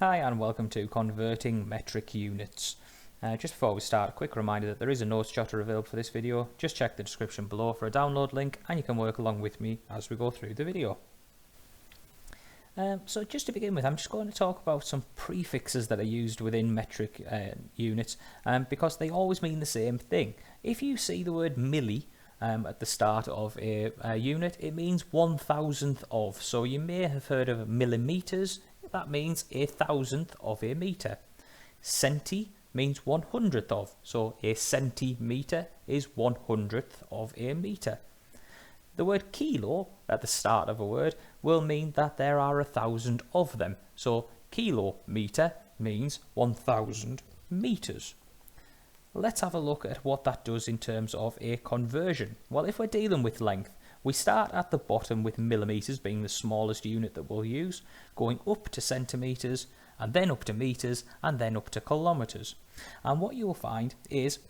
Hi and welcome to Converting Metric Units. Just before we start, a quick reminder that there is a notes jotter available for this video. Just check the description below for a download link and you can work along with me as we go through the video. So just to begin with, I'm just going to talk about some prefixes that are used within metric units because they always mean the same thing. If you see the word milli at the start of a unit, it means 1,000th of. So you may have heard of millimeters. That means 1,000th of a meter. Centi means 100th of. So a centimeter is 100th of a meter. The word kilo at the start of a word will mean that there are 1,000 of them. So kilometer means 1,000 meters. Let's have a look at what that does in terms of a conversion. Well, if we're dealing with length, we start at the bottom with millimeters being the smallest unit that we'll use, going up to centimeters, and then up to meters, and then up to kilometers. And what you'll find is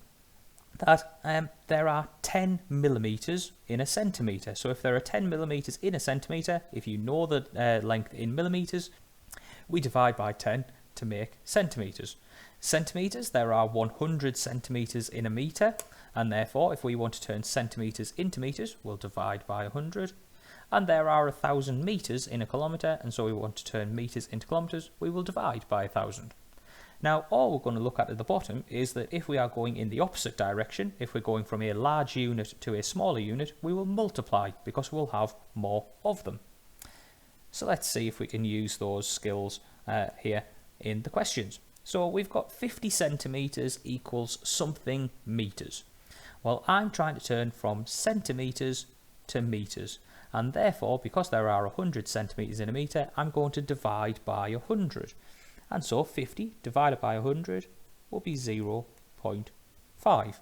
that there are 10 millimeters in a centimeter. So if there are 10 millimeters in a centimeter, if you know the length in millimeters, we divide by 10 to make centimeters. Centimeters, there are 100 centimeters in a meter, and therefore if we want to turn centimeters into meters, we'll divide by 100. And there are 1,000 meters in a kilometer, and so we want to turn meters into kilometers, we will divide by 1,000. Now all we're going to look at the bottom is that if we are going in the opposite direction, if we're going from a large unit to a smaller unit, we will multiply because we'll have more of them. So let's see if we can use those skills here in the questions. So we've got 50 centimeters equals something meters. Well, I'm trying to turn from centimeters to meters, and therefore because there are 100 centimeters in a meter, I'm going to divide by 100. And so 50 divided by 100 will be 0.5.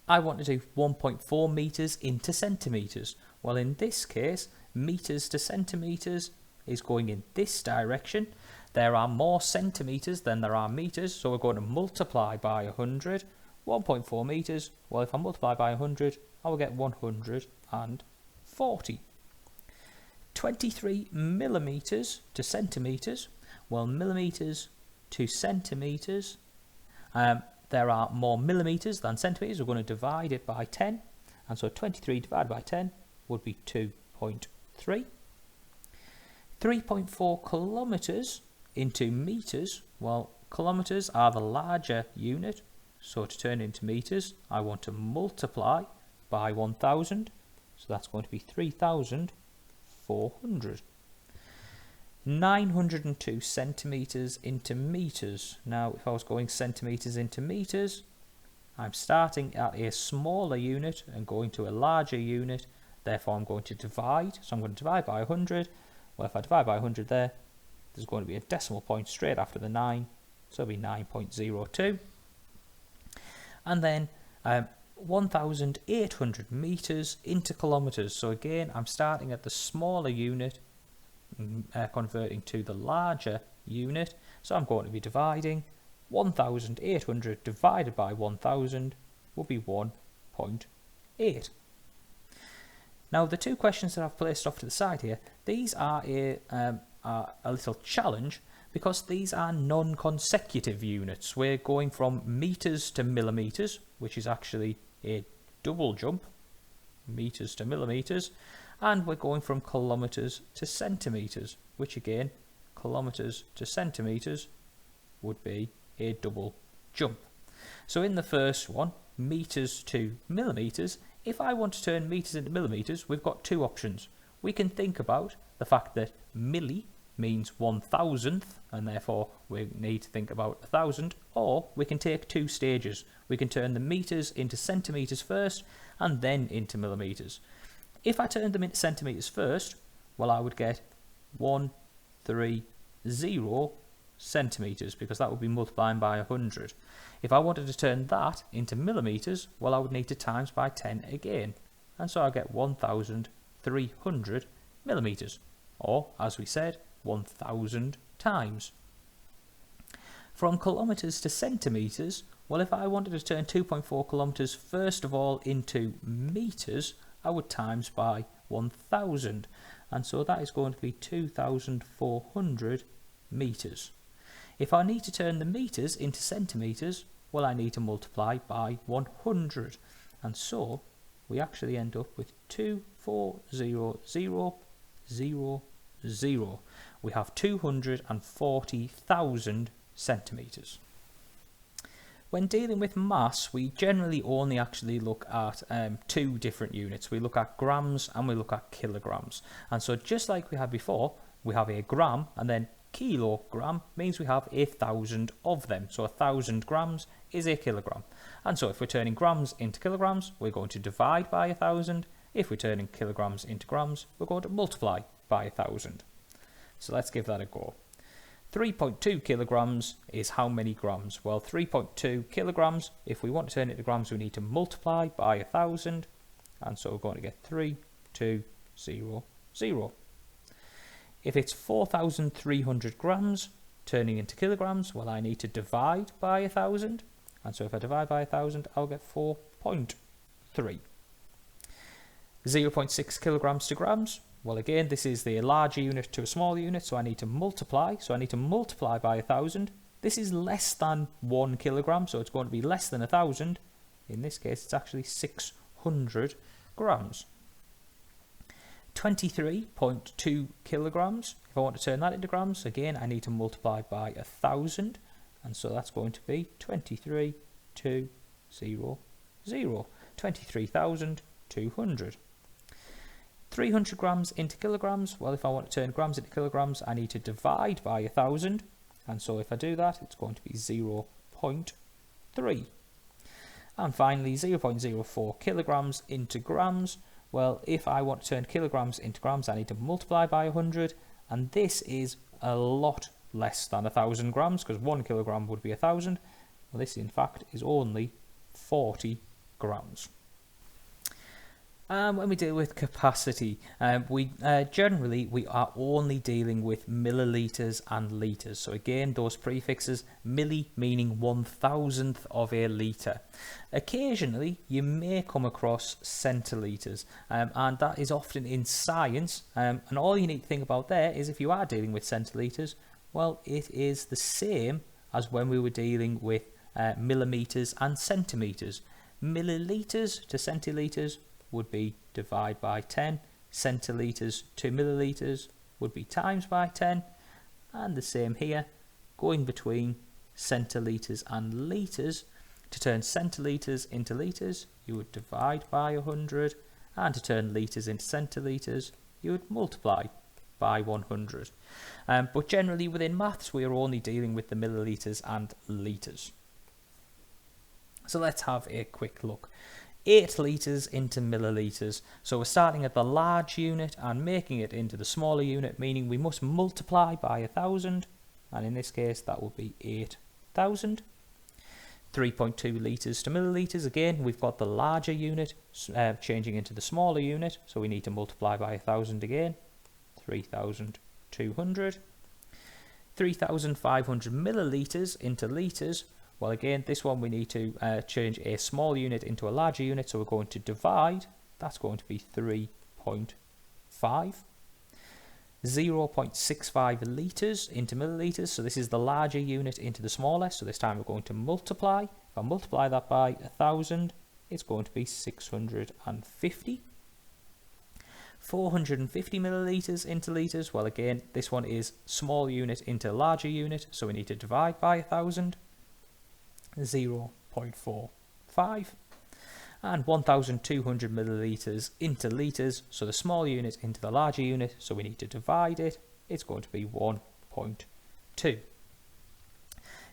I want to do 1.4 meters into centimeters. Well, in this case, meters to centimeters is going in this direction. There are more centimeters than there are meters, so we're going to multiply by 100. 1.4 meters, well, if I multiply by 100, I will get 140. 23 millimeters to centimeters. Well, millimeters to centimeters, there are more millimeters than centimeters. We're going to divide it by 10, and so 23 divided by 10 would be 2.3. 3.4 kilometers into meters. Well, kilometers are the larger unit, so to turn into meters, I want to multiply by 1,000, so that's going to be 3,400. 902 centimeters into meters. Now, if I was going centimeters into meters, I'm starting at a smaller unit and going to a larger unit. Therefore, I'm going to divide. So I'm going to divide by 100. Well, if I divide by 100 there, there's going to be a decimal point straight after the 9. So it'll be 9.02. And then 1,800 meters into kilometers. So again, I'm starting at the smaller unit, converting to the larger unit. So I'm going to be dividing. 1,800 divided by 1,000 will be 1.8. Now the two questions that I've placed off to the side here, these are a little challenge because these are non-consecutive units. We're going from meters to millimeters, which is actually a double jump, meters to millimeters, and we're going from kilometers to centimeters, which again, kilometers to centimeters would be a double jump. So in the first one, meters to millimeters, if I want to turn meters into millimeters, we've got two options. We can think about the fact that milli means 1,000th, and therefore we need to think about 1,000, or we can take two stages. We can turn the meters into centimeters first, and then into millimeters. If I turned them into centimeters first, well, I would get 130 centimeters, because that would be multiplying by 100. If I wanted to turn that into millimeters, well, I would need to times by 10 again, and so I get 1,300 millimeters, or as we said, 1,000 times. From kilometers to centimeters, well, if I wanted to turn 2.4 kilometers first of all into meters, I would times by 1,000, and so that is going to be 2,400 metres. If I need to turn the metres into centimetres, well, I need to multiply by 100. And so we actually end up with 240000. We have 240,000 centimetres. When dealing with mass, we generally only actually look at two different units. We look at grams and we look at kilograms. And so just like we had before, we have a gram, and then kilogram means we have 1,000 of them. So 1,000 grams is a kilogram. And so if we're turning grams into kilograms, we're going to divide by 1,000. If we're turning kilograms into grams, we're going to multiply by 1,000. So let's give that a go. 3.2 kilograms is how many grams? Well, 3.2 kilograms, if we want to turn it into grams, we need to multiply by 1,000. And so we're going to get 3,200. If it's 4,300 grams, turning into kilograms, well, I need to divide by 1,000. And so if I divide by 1,000, I'll get 4.3. 0.6 kilograms to grams. Well, again, this is the larger unit to a smaller unit, so I need to multiply. So I need to multiply by 1,000. This is less than 1 kilogram, so it's going to be less than 1,000. In this case, it's actually 600 grams. 23.2 kilograms. If I want to turn that into grams, again, I need to multiply by 1,000. And so that's going to be 23,200. 23,200. 300 grams into kilograms. Well, if I want to turn grams into kilograms, I need to divide by 1,000. And so if I do that, it's going to be 0.3. And finally, 0.04 kilograms into grams. Well, if I want to turn kilograms into grams, I need to multiply by 100. And this is a lot less than 1,000 grams, because 1 kilogram would be 1,000. Well, this, in fact, is only 40 grams. When we deal with capacity, we are only dealing with millilitres and litres. So again, those prefixes, milli meaning 1,000th of a litre. Occasionally, you may come across centilitres, and that is often in science. And all you need to think about there is if you are dealing with centilitres, well, it is the same as when we were dealing with millimetres and centimetres. Millilitres to centilitres would be divide by 10, centilitres to millilitres would be times by 10, and the same here, going between centilitres and litres. To turn centilitres into litres, you would divide by 100, and to turn litres into centilitres, you would multiply by 100. But generally within maths, we are only dealing with the millilitres and litres. So let's have a quick look. 8 litres into millilitres. So we're starting at the large unit and making it into the smaller unit, meaning we must multiply by 1,000, and in this case that would be 8,000. 3.2 litres to millilitres. Again, we've got the larger unit changing into the smaller unit, so we need to multiply by 1,000 again. 3,200. 3,500 millilitres into litres. Well, again, this one we need to change a small unit into a larger unit, so we're going to divide. That's going to be 3.5. 0.65 litres into millilitres, so this is the larger unit into the smaller, so this time we're going to multiply. If I multiply that by 1,000, it's going to be 650. 450 millilitres into litres. Well, again, this one is small unit into larger unit, so we need to divide by 1,000. 0.45. And 1,200 millilitres into litres, so the small unit into the larger unit, so we need to divide it. It's going to be 1.2.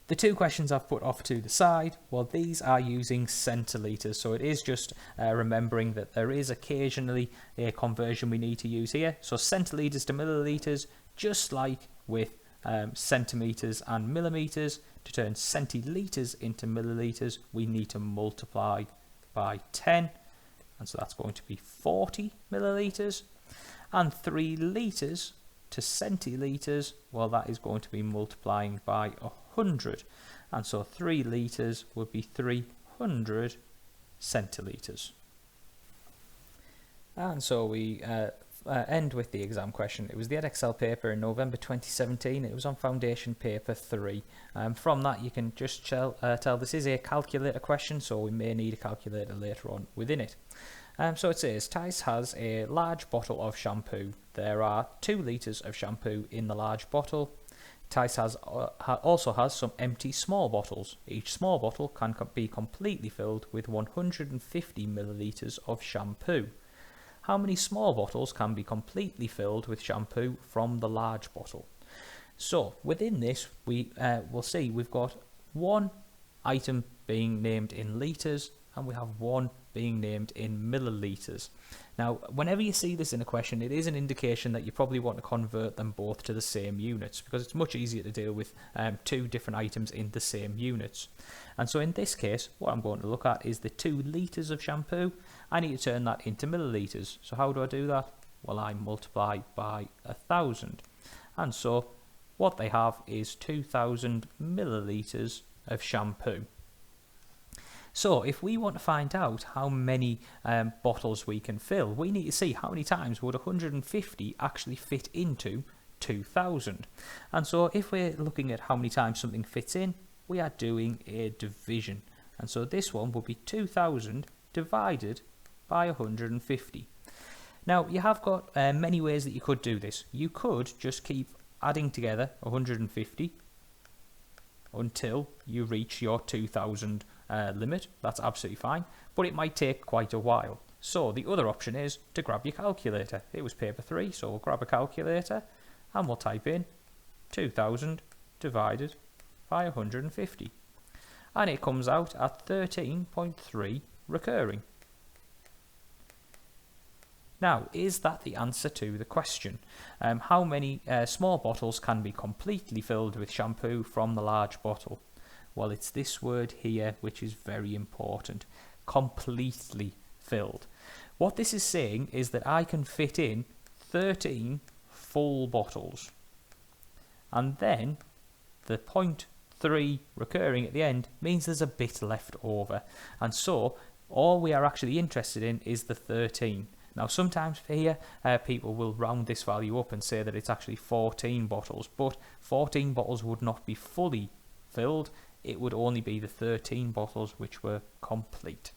The two questions I've put off to the side, well, these are using centilitres, so it is just remembering that there is occasionally a conversion we need to use here. So centilitres to millilitres, just like with centimetres and millimetres, to turn centilitres into millilitres, we need to multiply by 10, and so that's going to be 40 millilitres. And 3 litres to centilitres, well, that is going to be multiplying by 100, and so 3 litres would be 300 centilitres. And so we end with the exam question. It was the Edexcel paper in November 2017. It was on Foundation Paper 3. From that, you can just tell this is a calculator question, so we may need a calculator later on within it. So it says, Tice has a large bottle of shampoo. There are 2 litres of shampoo in the large bottle. Tice also has some empty small bottles. Each small bottle can be completely filled with 150 millilitres of shampoo. How many small bottles can be completely filled with shampoo from the large bottle? So within this, we will see we've got one item being named in litres and we have one being named in millilitres. Now, whenever you see this in a question, it is an indication that you probably want to convert them both to the same units, because it's much easier to deal with 2 different items in the same units. And so in this case, what I'm going to look at is the 2 litres of shampoo. I need to turn that into millilitres. So how do I do that? Well, I multiply by 1,000. And so what they have is 2,000 millilitres of shampoo. So if we want to find out how many bottles we can fill, we need to see how many times would 150 actually fit into 2,000. And so if we're looking at how many times something fits in, we are doing a division. And so this one will be 2,000 divided by 150. Now, you have got many ways that you could do this. You could just keep adding together 150 until you reach your 2,000 limit. That's absolutely fine, but it might take quite a while. So the other option is to grab your calculator. It was paper 3, so we'll grab a calculator and we'll type in 2,000 divided by 150. And it comes out at 13.3 recurring. Now, is that the answer to the question? How many small bottles can be completely filled with shampoo from the large bottle? Well, it's this word here which is very important. Completely filled. What this is saying is that I can fit in 13 full bottles. And then the 0.3 recurring at the end means there's a bit left over. And so all we are actually interested in is the 13. Now, sometimes here people will round this value up and say that it's actually 14 bottles, but 14 bottles would not be fully filled. It would only be the 13 bottles which were complete.